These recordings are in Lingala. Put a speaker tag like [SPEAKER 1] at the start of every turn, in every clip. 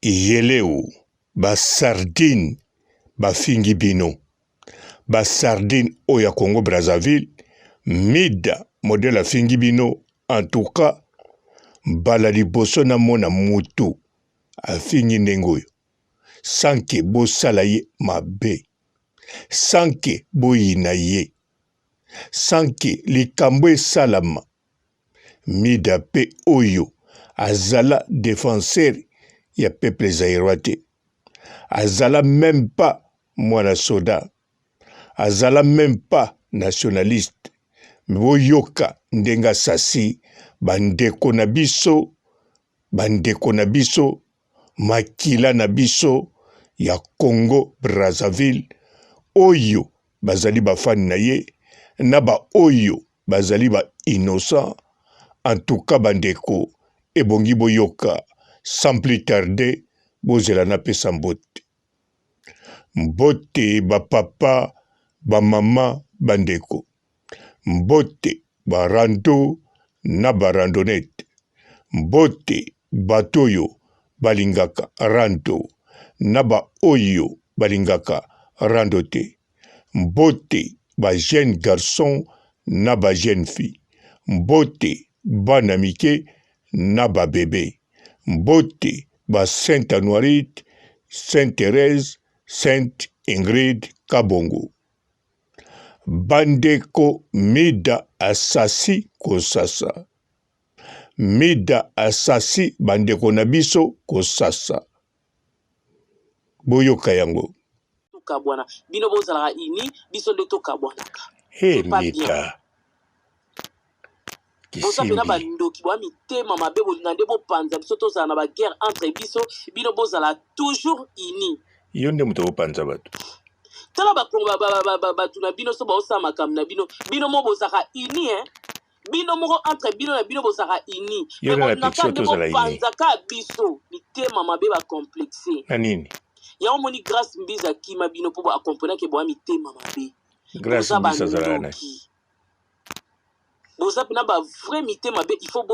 [SPEAKER 1] yeleu ba sardine ba fingi bino ba sardine oya Congo Brazzaville mida modèle a fingi bino en tout cas bala liboso na mona mutu a fingi nengoyo sanke bo sala ye mabe sanke bo yina ye sanke likambo esalama mida pe oyo azala défenseur ya peuple zaïrois te azala même pas mwana soda azala même pas nationaliste boyoka ndenga sasi bandeko na biso makila na biso ya Congo Brazzaville oyo bazali bafani na ye na ba oyo bazali ba innocent en tout cas bandeko ebongi boyoka sans plus tarder bozela na pesa mbote ba papa ba mama bandeko mbote ba rando na ba randonnette mbote batoyo balingaka rando na ba oyo balingaka rando te mbote ba jeune garçon na ba jeune fille mbote bana mike na ba bébé mbote ba Sainte Anuarite, Sainte Thérèse, Sainte Ingrid Kabongo bandeko mida asasi kosasa mida asasi bandeko na biso kosasa boyoka yango
[SPEAKER 2] kabwana bino bozala ini biso nde tokabwanaka
[SPEAKER 1] he mida
[SPEAKER 2] boza pena bandoki bwa mitema mabe bolinga nde bopanza biso tozala na baguerre entre biso bino bozala toujours ini
[SPEAKER 1] yo nde moto bopanza bato
[SPEAKER 2] tala bakongo bato na bino so baosala makambo na bino mo bozaka ini bino moko entre bino na bino bozaka ini
[SPEAKER 1] yo na pixo tozala ini
[SPEAKER 2] bopanzaka biso mitema mabe bacomplexe
[SPEAKER 1] na nini
[SPEAKER 2] yango moni grâce mbiza akima bino mpo boakomprena ke boya mitema mabe
[SPEAKER 1] grâce mbiza azala na
[SPEAKER 2] boza pena ba vrai mitema mabe il faut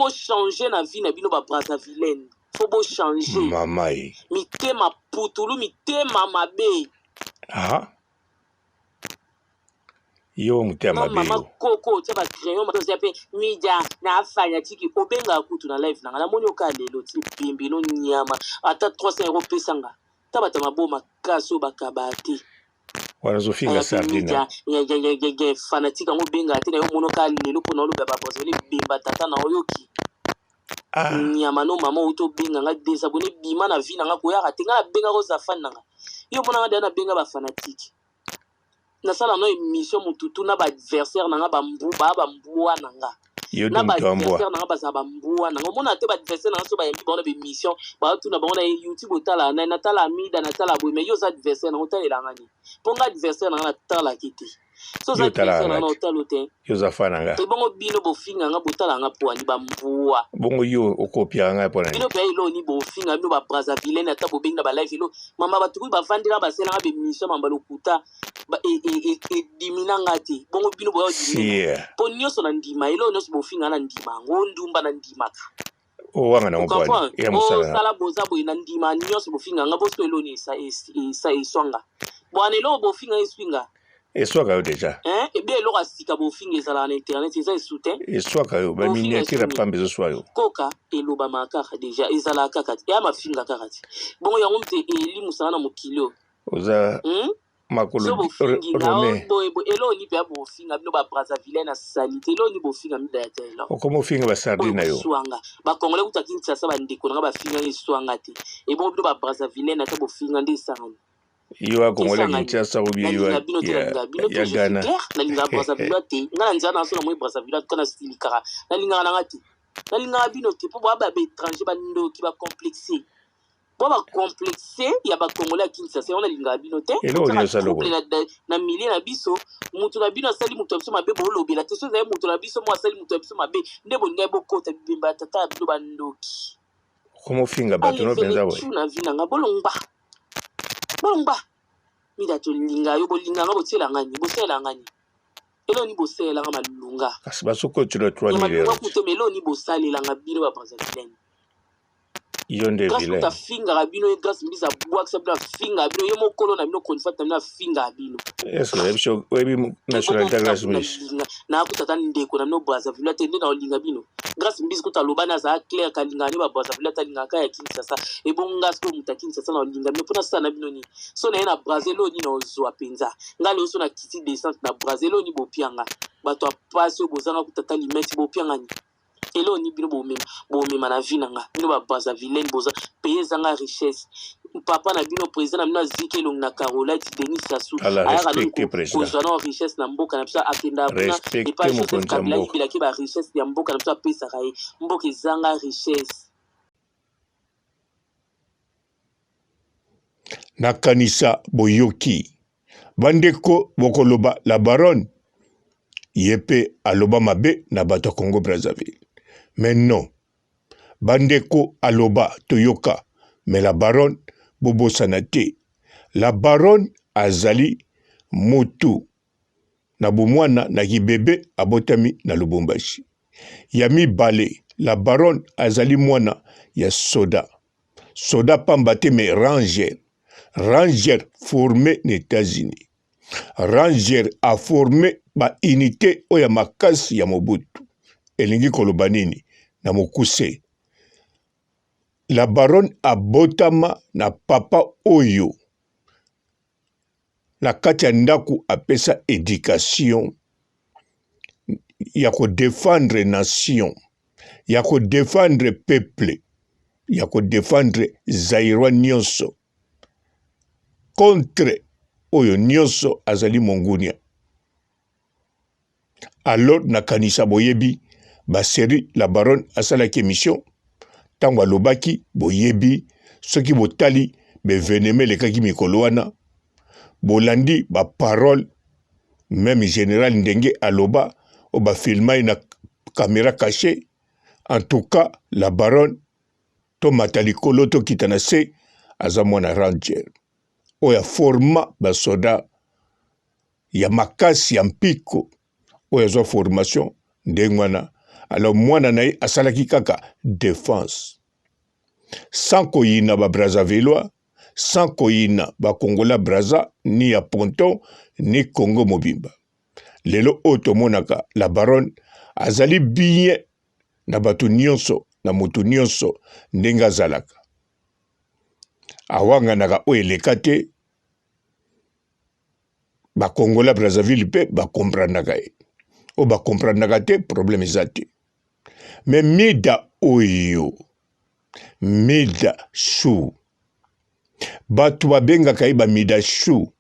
[SPEAKER 2] changer na vie na bino ba Brazzavillene faut bo changer
[SPEAKER 1] mamae
[SPEAKER 2] mitema putulu mitema mabe
[SPEAKER 1] yo mutema mabe
[SPEAKER 2] mama koko tia ba crayon mato pe media na afanya tiki obenga kutu na live na moni okalelo ti bimbi no nyama ata 300 € pesanga tabata maboma kaso bakabati
[SPEAKER 1] wanazofinga sardina
[SPEAKER 2] ya fanatique ngo benga te na yo mono kalelo pona oluka ba bozeli bimba tata na oyoki nyama no mama uto benga nga désabonné bima na vie nga koyaka te nga na benga ko za fan nga yo mona nga na benga ba fanatique na sala no émission mututu na ba adversaire nga ba mbuwa nga na ba adversaire nga ba za ba mbuwa nga mona te ba adversaire nga so ba yembi bona ba émission ba tuna ba na YouTube otala na tala mida na tala boy mais yo za adversaire nga otalela ngani ponga adversaire nga na tala kiti so za adversaire nga otalo te
[SPEAKER 1] yo za fana nga
[SPEAKER 2] te bongo bino bofinga nga botala nga po ani ba mbuwa
[SPEAKER 1] bongo yo okopia nga po na
[SPEAKER 2] bino pe ilo ni bofinga bino ba Brazzaville na ta bobenga ba live ilo mama ba tuku ba vandira ba sela nga be mission mamba lokuta ba dimina ngati bongo bino boyo dimina po nyoso na ndima ilo nyoso bofinga na ndima ngondumba na ndima
[SPEAKER 1] o wanga na ngopani
[SPEAKER 2] ya musala sala boza boy na ndima nyoso bofinga nga bosto ilo ni sa iswanga bwana ilo bofinga iswinga
[SPEAKER 1] eswaka yo deja
[SPEAKER 2] bien elo kasika bofinga ezala na internet eza esoutien
[SPEAKER 1] eswaka yo ba miniature pambe zo swayo
[SPEAKER 2] koka eloba makaka deja ezala kaka ya mafinga kaka ti bongo yango mte eli musala na mokilo
[SPEAKER 1] oza makolo
[SPEAKER 2] rome elo ni pe bofinga bino ba Brazzaville na salite elo ni bofinga mida ya tela
[SPEAKER 1] okomo finga ba sardine yo
[SPEAKER 2] swanga ba kongole kutaki ntsa ba ndeko nga ba finga iswanga te e bongo bino ba Brazzaville na ta bofinga ndi sangani
[SPEAKER 1] yo akongole kinshasa obi yo ya Ghana
[SPEAKER 2] na linga Brazzaville te ngana nzana so na mo Brazzaville kana stili kara na linga na ngati na linga bino te po ba étranger ba ndoki ba complexé bo ba complexé ya ba kongole kinshasa on na linga bino te na milieu na biso mutu na bino asali mutu biso mabe bo lobela te so za mutu na biso mo asali mutu biso mabe nde bo ngai bo kota bimba tata bino ba ndoki
[SPEAKER 1] komo finga bato no benza boy
[SPEAKER 2] na vina nga bolongba mida to linga yo bolinga nga botsela ngani bosela ngani elo ni bosela nga malunga
[SPEAKER 1] kasi basoko tilo 3
[SPEAKER 2] millions kuto melo ni bosalela nga bino ba Brazzaville
[SPEAKER 1] Yonde
[SPEAKER 2] grâce
[SPEAKER 1] vilain.
[SPEAKER 2] ta finga rabino grâce mbisa boak sabna finga bino yemo kolo na bino konfat na finga bino.
[SPEAKER 1] Est-ce que ebiso webi nationalité grâce miss.
[SPEAKER 2] Na kutata ndeko na no Brazzaville te na olinga bino. Grâce mbisa kuta lobana za clair kalinga ne ba Brazzaville ta linga ka ya Kinshasa e bonga sko mutakinsa sana olinga bino pona sana bino ni. So na Brazzaville ni na ozo apenza. Ngalo so na kiti descente na Brazzaville ni bopianga. Bato apasi bozanga kutata limeti bopianga ni. Elo ni bino bomema na vie nanga bino ba Brazzaville boza payer zanga richesse papa na bino président na bino aziki long na Carola Denis Sassou
[SPEAKER 1] aya président
[SPEAKER 2] ko richesse na mboka na bisa akenda bina et pas Joseph Kabila ibila ki ba richesse ya mboka na bisa pesa kai mboka zanga richesse
[SPEAKER 1] nakanisa boyoki bandeko bokoloba la baronne yepe aloba mabe na bato Congo Brazzaville. Mais non, bandeko aloba toyoka, mais la baronne bobo sanate. La baronne azali motu na bomwana na kibebe abotami na Lubumbashi. Yami bale, la baronne azali mwana ya soda. Soda pambate me ranger. Ranger formé aux États-Unis. Ranger a formé ba unité oya makasi ya Mobutu. Elingi koloba nini na mokuse. La baronne abotama na papa oyo. La kati ya ndaku apesa éducation. Ya ko défendre nation. Ya ko défendre peuple. Ya ko défendre Zaïrois nyonso. Contre oyo nyonso azali mongunia. Alors nakanisa boyebi ba série la baronne asalaki émission tango alobaki boyebi soki botali beveneme lekaki mikolo wana bolandi ba parole même général ndenge aloba o ba filmai na caméra cachée. En tout cas la baronne to matalikolo to kitana se aza mwana ranger oya forma ba soda ya makasi ya mpiko oya zo formation ndengwana. Alors mwana na ye asalaki kaka défense sans koyina ba Brazzavillois, sans koyina ba Kongola Brazza ni ya Ponton ni Congo mobimba. Lelo oto monaka la baronne azali bien na batu nyonso na mutu nyonso ndenga zalaka. Awanga naka oeleka te ba Kongola Brazzaville pe ba comprendaka e. O ba comprendaka te problème ezate. Mais mida oyo, mida chou. Batu babenga kaiba mida chou,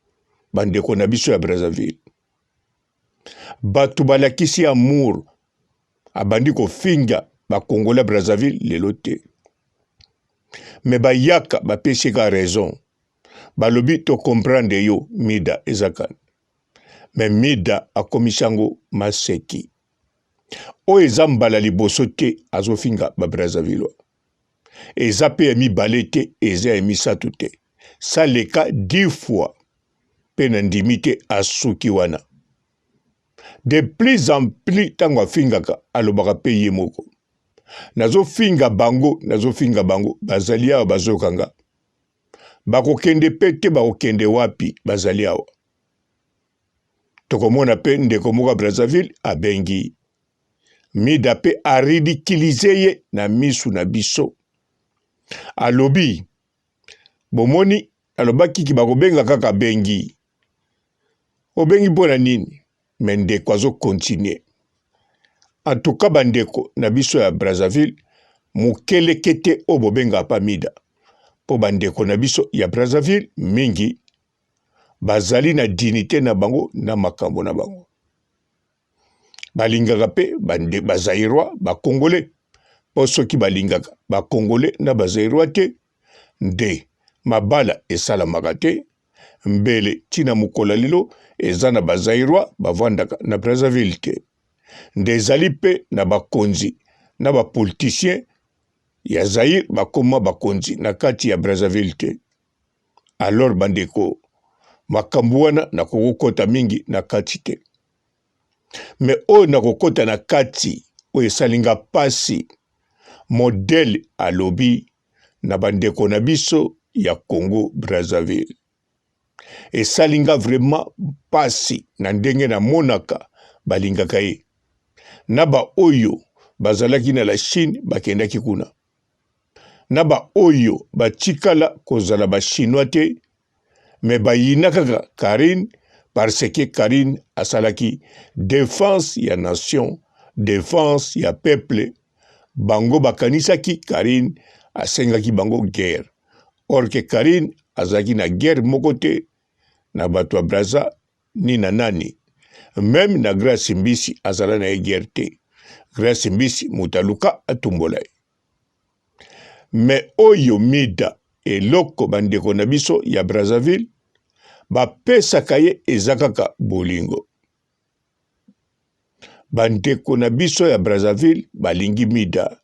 [SPEAKER 1] bandeko na biso ya Brazzaville. Batu balakisi amour, abandi ko finga ba Kongola Brazzaville lelo te. Mais ba yaka ba peseka raison. Balobi to comprendre yo mida ezakan. Mais mida akomisango maseki. O ezambala liboso te azofinga ba Brazzaville. Eza pe emi balete eza emi satu te. Ça le cas 10 fois penandimite asuki wana. De plus en plus tango fingaka alobaka pe ye moko. Nazo finga bango bazali awa bazokanga. Bakokende pe te bakokende wapi bazali awa. Tokomona pe ndeko moko Brazzaville abengi. Mida pe aridikilize ye na misu na biso. Alobi bomoni alobaki ki bakobenga kaka bengi. Obengi pona nini? Mendeko azo continuer. En tout cas bandeko na biso ya Brazzaville mukelekete o bobenga pa mida. Po bandeko na biso ya Brazzaville mingi bazali na dignité na bango na makambo na bango. Balingaka pe bande bazairwa ba Congolais. Po soki balingaka ba Congolais na bazairwa te nde mabala esalamaka te mbele tina mukola lilo eza na bazairwa bavandaka na Brazzaville te. Nde ezali pe na bakonzi na bapoliticien ya Zaire bakoma bakonzi na kati ya Brazzaville te. Alors bandeko makambo wana na kokota mingi na kati te. Mais o na kokota na kati o esalinga pasi modèle alobi na bandeko na biso ya Congo Brazzaville. Et salinga vraiment pasi na ndenge na monaka balingaka ye. Na ba oyo bazalaki na la Chine bakendaki kuna. Na ba oyo batikala kozala ba chinois te, me bayinaka Karine parce que Karine asalaki défense ya nation, défense ya peuple. Bango bakanisaki Karine asengaki bango guerre. Or que Karine azalaki na guerre moko te na bato ya Brazza ni na nani. Même na Grace Mbisi azala na guerre te. Grace Mbisi mutaluka atumbola. Me oyo mida eloko bandeko na biso ya Brazzaville bapesaka ye ezakaka bolingo. Bandeko na biso ya Brazzaville balingi mida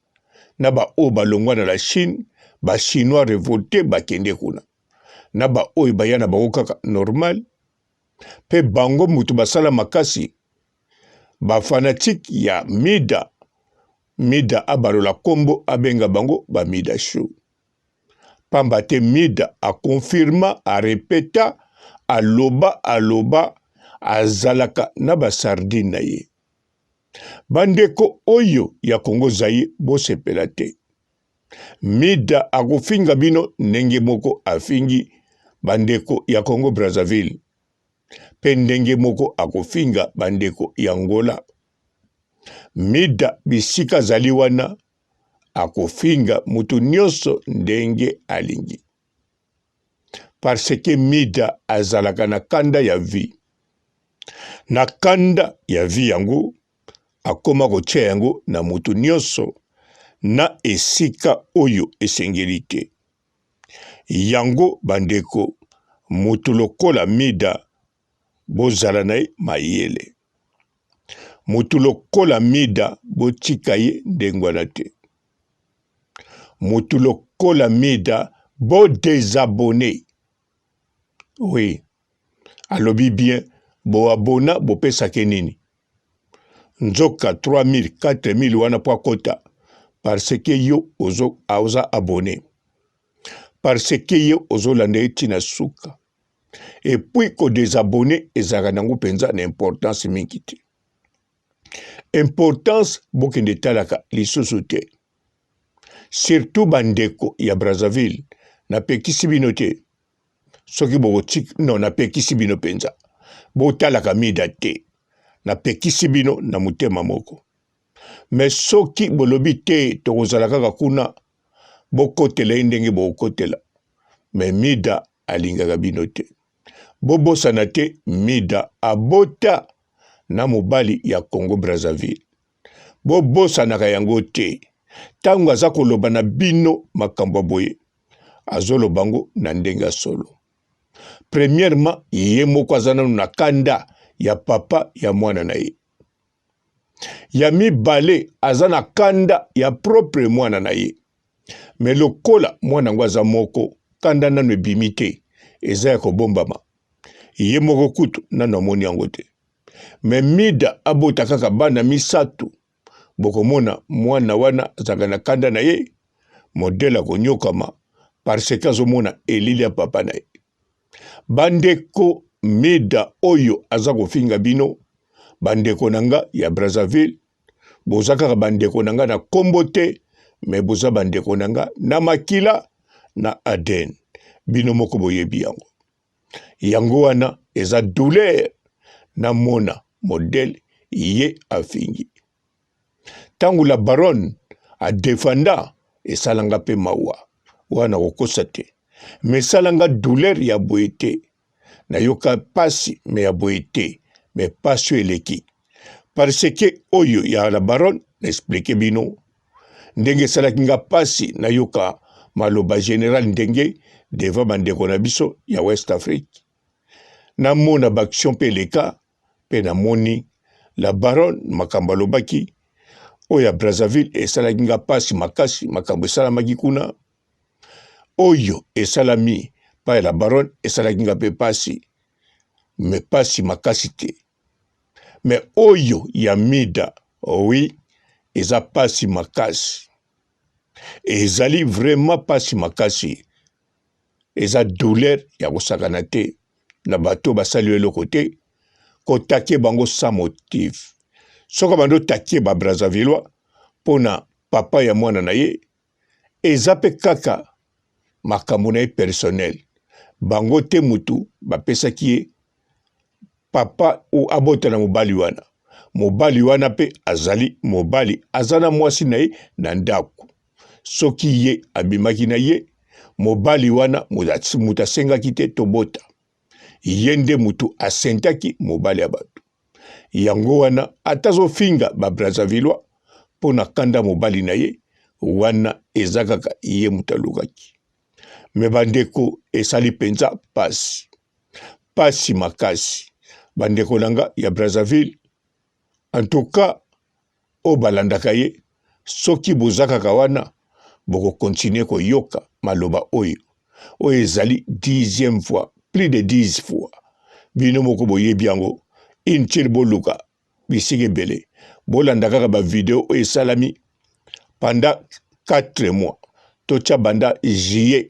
[SPEAKER 1] na ba o balongwa na la Chine, ba chinois révolté bakende kuna. Na ba oyo bayana ba kaka normal. Pe bango mutu basala makasi ba fanatique ya mida. Mida abalola kombo abenga bango ba mida show. Pamba te mida a confirma, a répéta, a loba, azalaka na ba sardine na ye. Bandeko oyo ya Congo Zaïre bo sepela te. Mida akofinga bino ndenge moko afingi bandeko ya Congo Brazzaville. Pe ndenge moko akofinga bandeko ya Angola. Mida bisika zali wana akofinga mutu nyonso ndenge alingi. Parce que mida azalaka na kanda ya vie. Na kanda ya vie yango akoma kotia yango na mutu nyonso na esika oyo esengeli te. Yango bandeko mutu lokola mida bozala na ye mayele. Mutu lokola mida botika ye ndengwana te. Mutu lokola mida bo désabonné. Oui. Alobi bien bo abona bo pesa kenini. Nzoka 3000, 4000 wana po kota. Parce que yo ozo auza abonné. Parce que yo ozo lande tina suka. Et puis ko désabonné ezaka nango penza na importance mingi te. Importance bokende talaka lisusu te. Surtout bandeko ya Brazzaville na pekisi bino te. Soki bogotik non na pekisi bino penza. Bo talaka mida te. Na pekisi bino na mutema moko. Mais soki bolobi te tokozala kaka kuna bokotela ndenge bokotela. Mais mida alingaka bino te. Bobosana te mida abota na mobali ya Congo Brazzaville. Bobosanaka yango te. Tango aza koloba na bino makambo boye. Azolobango na ndenga solo. Premièrement, ye moko azana na kanda ya papa ya mwana na ye. Ya mibale azana kanda ya propre mwana na ye. Me lokola mwana ngo aza moko kanda nanu ebimi te. Eza ya kobombama. Ye moko kutu nanu amoni yango te. Me mida abota kaka bana misatu. Bokomona mwana wana azaka na kanda na ye. Modela konyokama. Parce que azomona elili ya papa na ye. Bandeko mida oyo aza kofinga bino. Bandeko nanga ya Brazzaville. Boza kaka bandeko nanga na kombo te. Me boza bandeko nanga na makila na Aden. Bino moko boyebi yango. Yango wana eza douleur na mona modèle ye afingi. Tangu la baronne a défenda et salanga pe mawa. Wana kokosa te. Me salanga douleur ya boete. Na yoka pasi me ya boete. Me pasio eleki. Parce que oyo ya la baronne explique bino. Ndenge salakinga pasi na yoka maloba général ndenge devant bandeko na biso ya West Afrique. Na mona baction peleka pe na moni la baronne makambo alobaki oya Brazzaville esalakinga pasi makasi makambo esalamaki kuna. Oyo esalami pa la baronne esalakinga pe pasi me pasi makasi te. Me oyo ya mida oui eza pasi makasi. ezali vraiment pasi makasi eza douleur ya kosakana te na bato basali eloko te kotake bango sans motif soka bando take ba Brazzavillois pona papa ya mwana na ye eza pe kaka makambo na ye personnel bango te mutu bapesaki ye papa ou abota na mobali wana pe azali mobali azana mwasi na ye na ndako soki ye abimaki na ye mobali wana mutu asengaki te tobota ye nde mutu asentaki mobali ya bato yango wana atazofinga ba Brazzavillois pona kanda mobali na ye wana eza kaka ye mutu alukaki me bandeko esali penza pasi makasi bandeko nanga ya Brazzaville en tout cas o balandaka ye soki boza kaka wana boko continuer koyoka maloba oyo ezali 10e fois plus de 10 fois bino moko boyebi yango intil boluka bisika ebele bolanda kaka bavideo oyo esalami pendant 4 mois totya banda juillet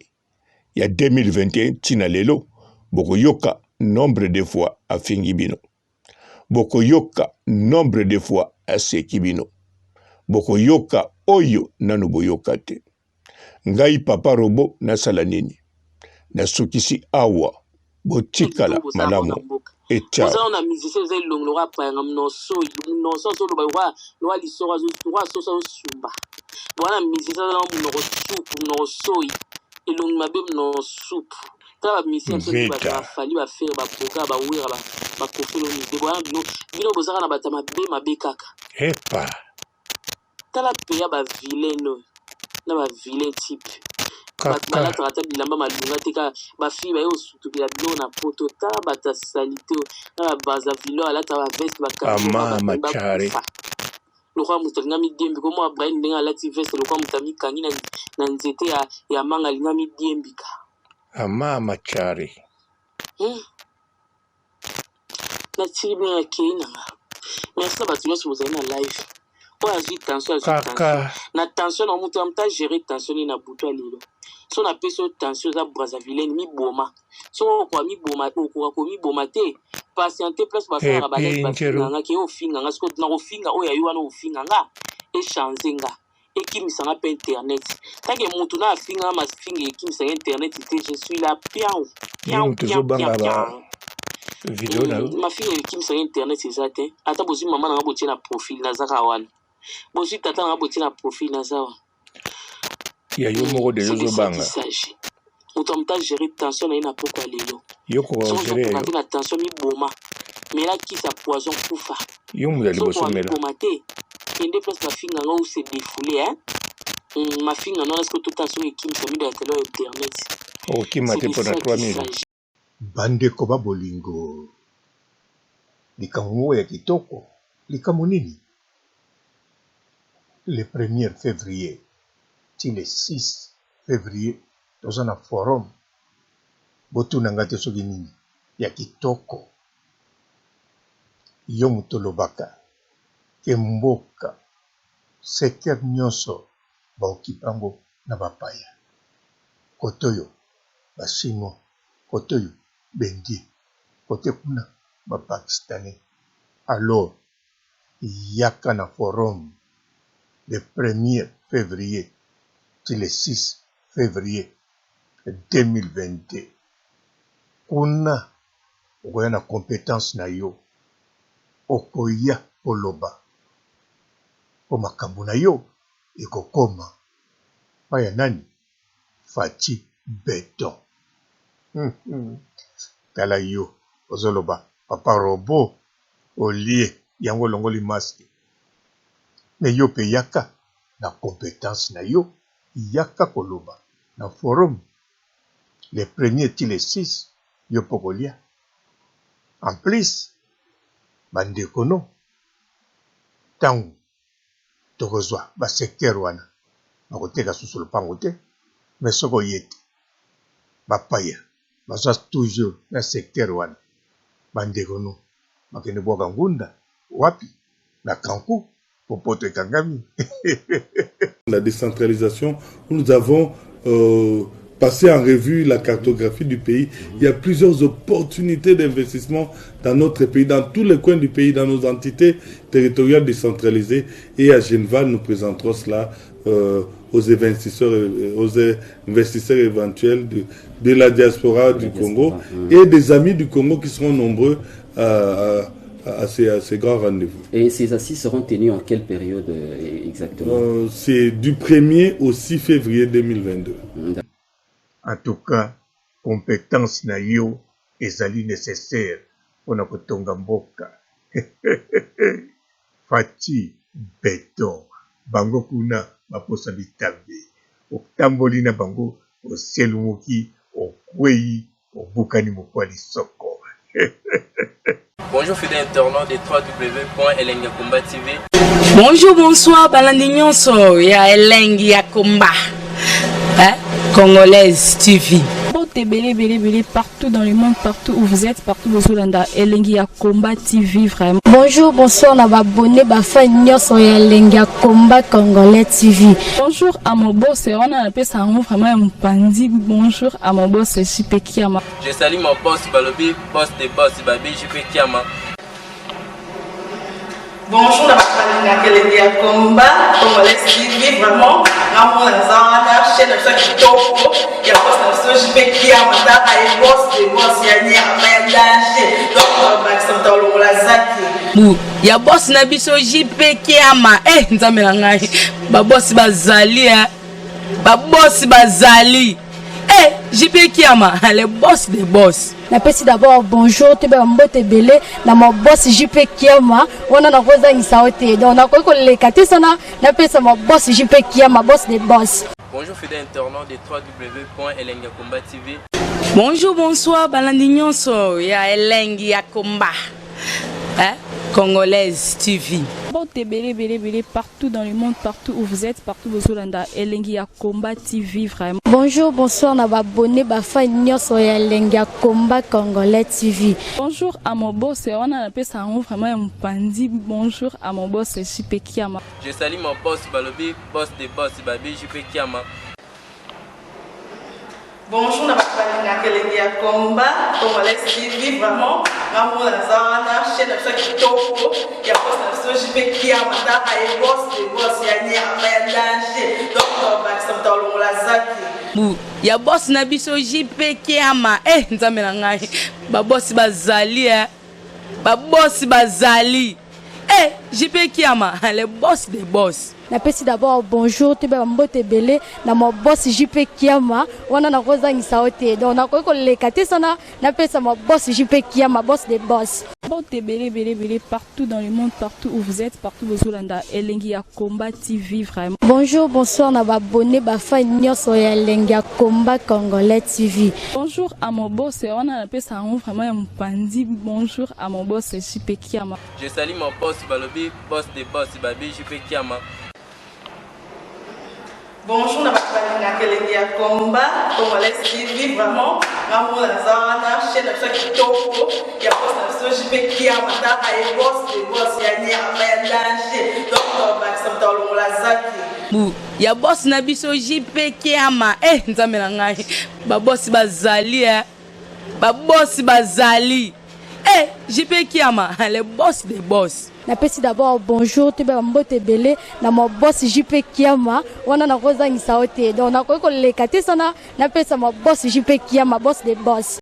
[SPEAKER 1] ya 2021 ntina lelo bokoyoka nombre de fois afingi bino bokoyoka nombre de fois aseki bino bokoyoka oyo nanu boyoka te ngai papa Robo nasala nini nasukisi awa botikala malamu etiao
[SPEAKER 2] oza na musicien eza elongo lokwa apayanga mnoso azoloba lokwa lisoro asoso azosumba wana musicien aza na munoko supu munoko soi elongi mabe munoko supu tala bamisien biso bafali bafere baboka bawera bakofelo mide wana bino bozaka na bato mabe kaka
[SPEAKER 1] epa
[SPEAKER 2] tala peya bavilain oyo na bavilain type bato balataka ata bilamba malunga te kaka bafille baye kosutukela biloko na poto tala bato asalite oyo na baBrazzavillois alata baveste bakufa lokwa moto alinga midiembi komo abrahim ndenge alati veste lokwa moto amikangi na nzete ya manga alinga midiembika
[SPEAKER 1] ama machari
[SPEAKER 2] natili bino akei nanga merci na bato nyonso bozali na live oyo azwi tension na tension na moto amuta gérer tension nini na butu ya lelo so napesi oyo tension eza Brazzavillaine miboma so okoka komiboma te patiente place basalaka baleve bafinganga ke ofinganga soki na kofinga oyo ayo wana ofinganga echange nga ekimisanga mpe internet tanke motu na afinganga mafinga ekimisanga internet te je suis là piao mafinga ekimisanga internet eza te ata bozwi mama nanga botie na profil nazaka wana bozwi tata nanga botie na profil naza wana
[SPEAKER 1] ya yo moko deja ozobanga
[SPEAKER 2] moto amuta gérer tension na ye na poko ya lelo
[SPEAKER 1] yokoka
[SPEAKER 2] te na tension miboma mela kisa poison kufa
[SPEAKER 1] yo mutu ya liboso mela
[SPEAKER 2] miboma te kende place bafinganga ou se défoule mafinganga wana soki totension ekimisa mido ya tele ya internet
[SPEAKER 1] okima te mpona 3000 bandeko babolingo likambo moko ya kitoko likambo nini le 1er février ti le 6 février toza na forum botunanga te soki nini ya kitoko yo moto olobaka ke mboka secteur nyonso baokipa yango na bapaya kote oyo bachinois kote oyo bendie kote kuna bapakistanais alors yaka na forum le 1er février ti le 6 février 2022 kuna okoya na compétence na yo okoya koloba po makambo na yo ekokoma paya nani Fati Beton tala yo ozoloba papa Robo olie yango longoli masque me yo pe yaka na compétence na yo yaka koloba na forum le 1er ti le 6 yo pokolia en plus bandeko no ntango tokozwa basecteur wana bakoteka susu lopango te me soki oye te bapaya bazwa toujours na secteur wana bandeko no bakende bwaka ngunda wapi na Kanku popote kangami.
[SPEAKER 3] La décentralisation, nous avons passé en revue la cartographie du pays. Il y a plusieurs opportunités d'investissement dans notre pays, dans tous les coins du pays, dans nos entités territoriales décentralisées. Et à Geneva, nous présenterons cela aux investisseurs éventuels de la diaspora du Congo et des amis du Congo qui seront nombreux à ces grands rendez-vous.
[SPEAKER 4] Et ces assises seront tenues en quelle période exactement?
[SPEAKER 3] C'est du 1er au 6 février 2022.
[SPEAKER 1] En tout cas, compétence na yo ezali nécessaire pour kotonga mboka. Fati beton bango kuna baposa bitambe otamboli na bango oselumuki okwei obukani mokwali soko.
[SPEAKER 2] Bonjour fidèles internautes de www.elengiakomba TV.
[SPEAKER 5] Bonjour, bonsoir, balandi nyonso ya Elengi ya Komba. Congolaise TV.
[SPEAKER 6] Belé partout dans le monde, partout où vous êtes, partout où vous êtes, Elengi ya Komba TV vraiment.
[SPEAKER 7] Bonjour, bonsoir, on va abonner bafan nyonso ya Elengi ya Komba Congolais TV.
[SPEAKER 6] Bonjour à mon boss, on a appelé ça vraiment un pandi. Bonjour à mon boss, JP Kiama.
[SPEAKER 2] Je salue mon boss Balobi, boss des boss Babi, JP Kiama.
[SPEAKER 5] Bonjour, la Elengi ya Komba Congolais TV vraiment. Ramon Lazana, chaîne de chaque topo, il y a pas de JP Kiama, tata et boss des boss, il y a ni à danger. Donc on va accepter le lazaki. Ya boss na biso JP Kiama, nzamela ngai. Ba boss bazali ba boss bazali. JP Kiama, le boss des boss.
[SPEAKER 7] Na pesi d'abord bonjour, tu be mbote belé na mon boss JP Kiama, on a koza ngisaote. Donc na ko lekate sana na pesa mon boss JP Kiama, boss des boss.
[SPEAKER 2] Bonjour fidèles internautes de www.elengiakomba TV.
[SPEAKER 5] Bonjour, bonsoir, balandi nyonso ya Elengi ya Komba. Congolaise TV.
[SPEAKER 6] Belé partout dans le monde, partout où vous êtes, partout où vous êtes, Elengi ya Komba TV vraiment.
[SPEAKER 7] Bonjour, bonsoir, on va abonner bafan nyonso ya Elengi ya Komba Congolais TV.
[SPEAKER 6] Bonjour à mon boss, on a appelé ça vraiment un pandi. Bonjour à mon boss, JP Kiama.
[SPEAKER 2] Je salue mon boss Balobi, boss des boss Babi, JP Kiama.
[SPEAKER 5] Bonjour, la Elengi ya Komba Congolais TV vraiment. Ramon Lazana, chaîne de chaque topo, il y a pas de JP Kiama, tata et boss des boss, il y a ni à danger. Donc on va accepter le lazaki. Ya boss na biso JP Kiama, nzamela ngai. Ba boss bazali ba boss bazali. JP Kiama, le boss des boss.
[SPEAKER 7] Na pesi d'abord bonjour, tu be mbote belé na mon boss JP Kiama, on a koza ngisaote. Donc na ko lekate sana na pesa mon boss JP Kiama, boss des boss.
[SPEAKER 6] Belé partout dans le monde, partout où vous êtes, partout où vous êtes, Elengi ya Komba TV vraiment.
[SPEAKER 7] Bonjour, bonsoir, on va abonner bafan nyonso ya Elengi ya Komba Congolais TV.
[SPEAKER 6] Bonjour à mon boss, on a appelé ça vraiment un pandi. Bonjour à mon boss, JP Kiama.
[SPEAKER 2] Je salue mon boss Balobi, boss des boss Babi, JP Kiama. Bonjour, la Elengi ya Komba Congolais TV vraiment. Ramon Lazana, chaîne de chaque topo, il y a pas de JP Kiama, tata et boss des boss, il y a ni à danger. Donc on va accepter le lazaki. Ya boss na biso JP Kiama, nzamela ngai. Ba boss bazali ba boss bazali. JP Kiama, le boss des boss.
[SPEAKER 7] Na pesi d'abord bonjour, tu be mbote belé na mon boss JP Kiama, on a koza ngisaote. Donc na ko lekate sana na pesa mon boss JP Kiama, boss des boss.